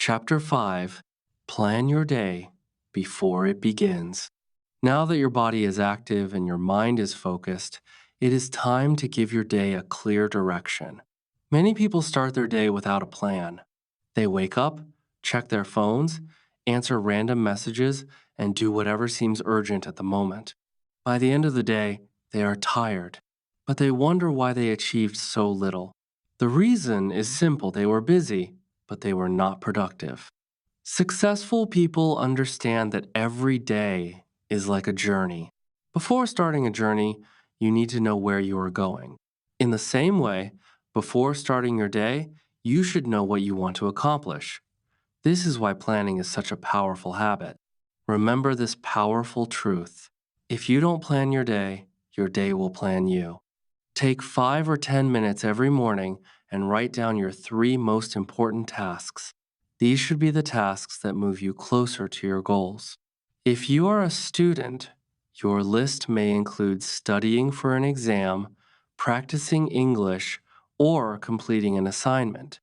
Chapter 5 Plan Your Day Before It Begins. Now that your body is active and your mind is focused, it is time to give your day a clear direction. Many people start their day without a plan. They wake up, check their phones, answer random messages, and do whatever seems urgent at the moment. By the end of the day, they are tired, but they wonder why they achieved so little. The reason is simple: they were busy, but they were not productive. Successful people understand that every day is like a journey. Before starting a journey, you need to know where you are going. In the same way, before starting your day, you should know what you want to accomplish. This is why planning is such a powerful habit. Remember this powerful truth: if you don't plan your day will plan you. Take 5 or 10 minutes every morning and write down your 3 most important tasks. These should be the tasks that move you closer to your goals. If you are a student, your list may include studying for an exam, practicing English, or completing an assignment.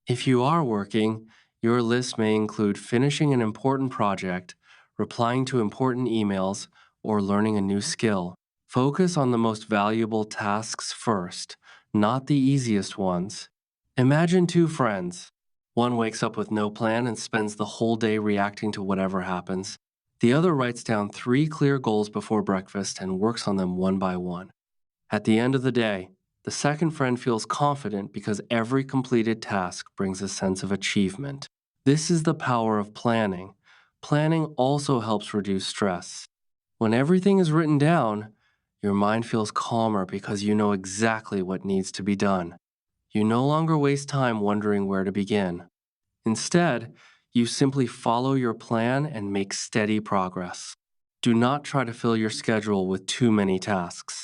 If you are working, your list may include finishing an important project, replying to important emails, or learning a new skill. Focus on the most valuable tasks first, not the easiest ones. Imagine 2 friends. One wakes up with no plan and spends the whole day reacting to whatever happens. The other writes down 3 clear goals before breakfast and works on them one by one. At the end of the day, the second friend feels confident because every completed task brings a sense of achievement. This is the power of planning. Planning also helps reduce stress. When everything is written down, your mind feels calmer because you know exactly what needs to be done. You no longer waste time wondering where to begin. Instead, you simply follow your plan and make steady progress. Do not try to fill your schedule with too many tasks.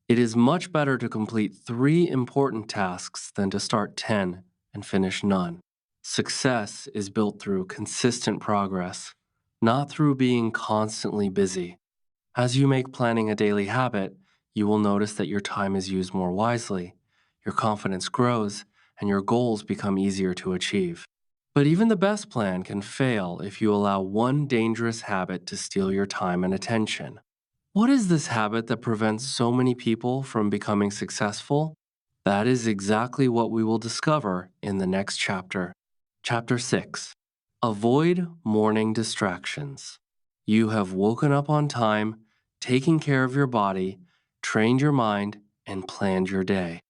It is much better to complete 3 important tasks than to start 10 and finish none. Success is built through consistent progress, not through being constantly busy. As you make planning a daily habit, you will notice that your time is used more wisely, your confidence grows, and your goals become easier to achieve. But even the best plan can fail if you allow one dangerous habit to steal your time and attention. What is this habit that prevents so many people from becoming successful? That is exactly what we will discover in the next chapter. Chapter 6 Avoid Morning Distractions. You have woken up on time, taken care of your body, trained your mind, and planned your day.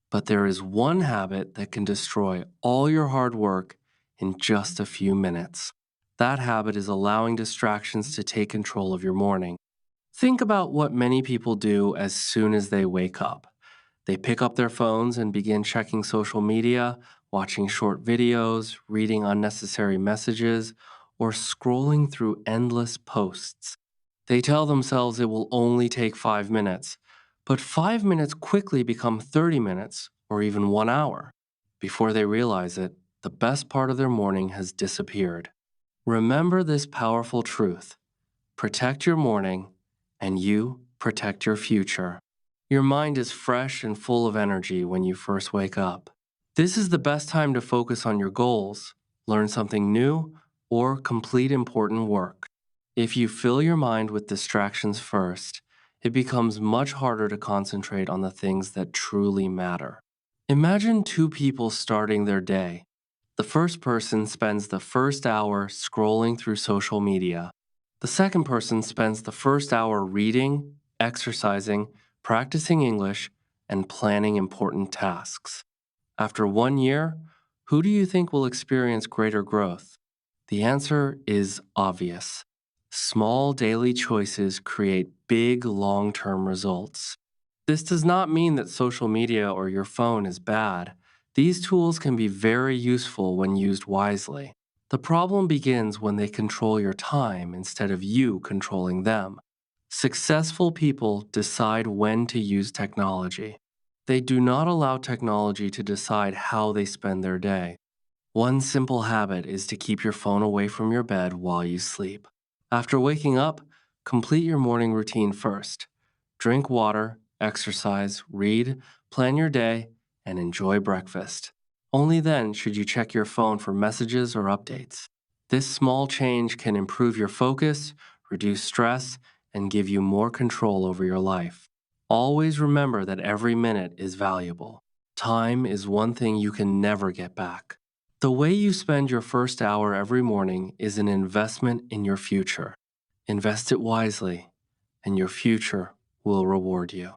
But there is one habit that can destroy all your hard work in just a few minutes. That habit is allowing distractions to take control of your morning. Think about what many people do as soon as they wake up. They pick up their phones and begin checking social media, watching short videos, reading unnecessary messages, or scrolling through endless posts. They tell themselves it will only take 5 minutes, but 5 minutes quickly become 30 minutes or even 1 hour. Before they realize it, the best part of their morning has disappeared. Remember this powerful truth: protect your morning, and you protect your future. Your mind is fresh and full of energy when you first wake up. This is the best time to focus on your goals, learn something new, or complete important work. If you fill your mind with distractions first, it becomes much harder to concentrate on the things that truly matter. Imagine 2 people starting their day. The first person spends the first hour scrolling through social media. The second person spends the first hour reading, exercising, practicing English, and planning important tasks. After 1 year, who do you think will experience greater growth? The answer is obvious. Small daily choices create big long-term results. This does not mean that social media or your phone is bad. These tools can be very useful when used wisely. The problem begins when they control your time instead of you controlling them. Successful people decide when to use technology. They do not allow technology to decide how they spend their day. One simple habit is to keep your phone away from your bed while you sleep. After waking up, complete your morning routine first. Drink water, exercise, read, plan your day, and enjoy breakfast. Only then should you check your phone for messages or updates. This small change can improve your focus, reduce stress, and give you more control over your life. Always remember that every minute is valuable. Time is one thing you can never get back. The way you spend your first hour every morning is an investment in your future. Invest it wisely, and your future will reward you.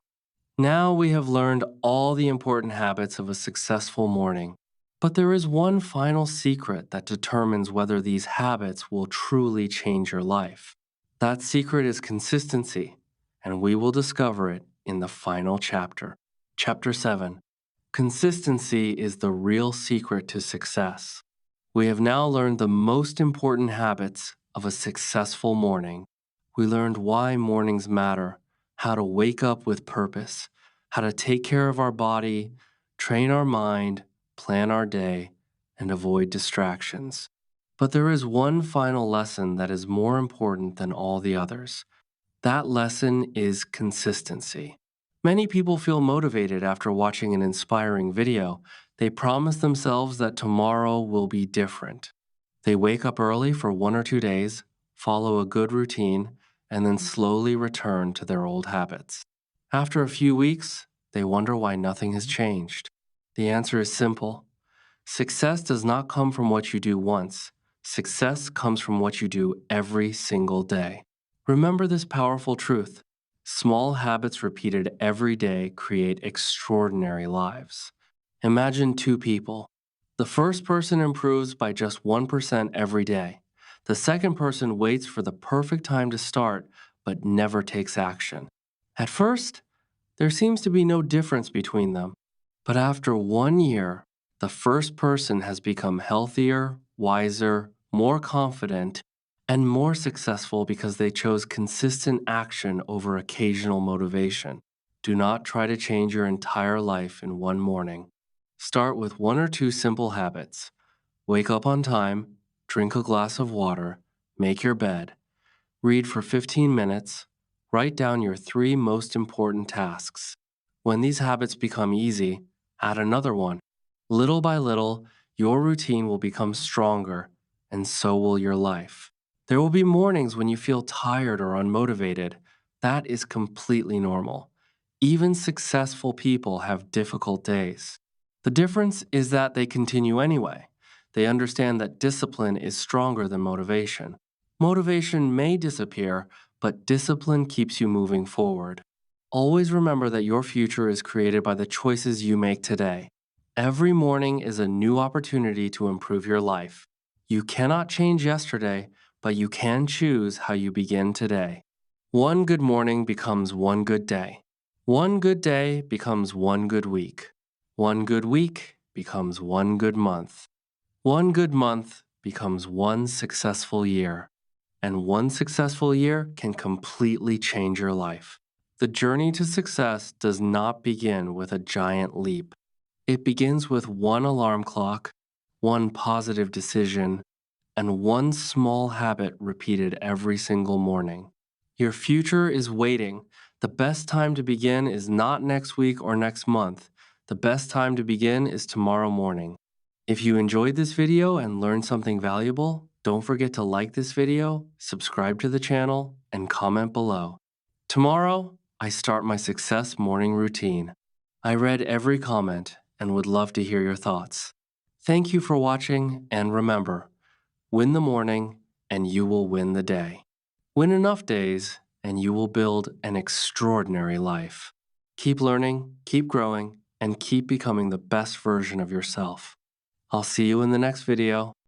Now we have learned all the important habits of a successful morning. But there is one final secret that determines whether these habits will truly change your life. That secret is consistency, and we will discover it in the final chapter. Chapter 7. Consistency is the real secret to success. We have now learned the most important habits of a successful morning. We learned why mornings matter, how to wake up with purpose, how to take care of our body, train our mind, plan our day, and avoid distractions. But there is one final lesson that is more important than all the others. That lesson is consistency. Many people feel motivated after watching an inspiring video. They promise themselves that tomorrow will be different. They wake up early for 1 or 2 days, follow a good routine, and then slowly return to their old habits. After a few weeks, they wonder why nothing has changed. The answer is simple. Success does not come from what you do once. Success comes from what you do every single day. Remember this powerful truth. Small habits repeated every day create extraordinary lives. Imagine two people. The first person improves by just 1% every day. The second person waits for the perfect time to start, but never takes action. At first, there seems to be no difference between them. But after 1 year, the first person has become healthier, wiser, more confident, and more successful because they chose consistent action over occasional motivation. Do not try to change your entire life in one morning. Start with 1 or 2 simple habits. Wake up on time, drink a glass of water, make your bed, read for 15 minutes, write down your 3 most important tasks. When these habits become easy, add another one. Little by little, your routine will become stronger, and so will your life. There will be mornings when you feel tired or unmotivated. That is completely normal. Even successful people have difficult days. The difference is that they continue anyway. They understand that discipline is stronger than motivation. Motivation may disappear, but discipline keeps you moving forward. Always remember that your future is created by the choices you make today. Every morning is a new opportunity to improve your life. You cannot change yesterday, but you can choose how you begin today. One good morning becomes one good day. One good day becomes one good week. One good week becomes one good month. One good month becomes one successful year. And one successful year can completely change your life. The journey to success does not begin with a giant leap. It begins with one alarm clock, one positive decision, and one small habit repeated every single morning. Your future is waiting. The best time to begin is not next week or next month. The best time to begin is tomorrow morning. If you enjoyed this video and learned something valuable, don't forget to like this video, subscribe to the channel, and comment below. Tomorrow, I start my success morning routine. I read every comment and would love to hear your thoughts. Thank you for watching, and remember, win the morning and you will win the day. Win enough days and you will build an extraordinary life. Keep learning, keep growing, and keep becoming the best version of yourself. I'll see you in the next video.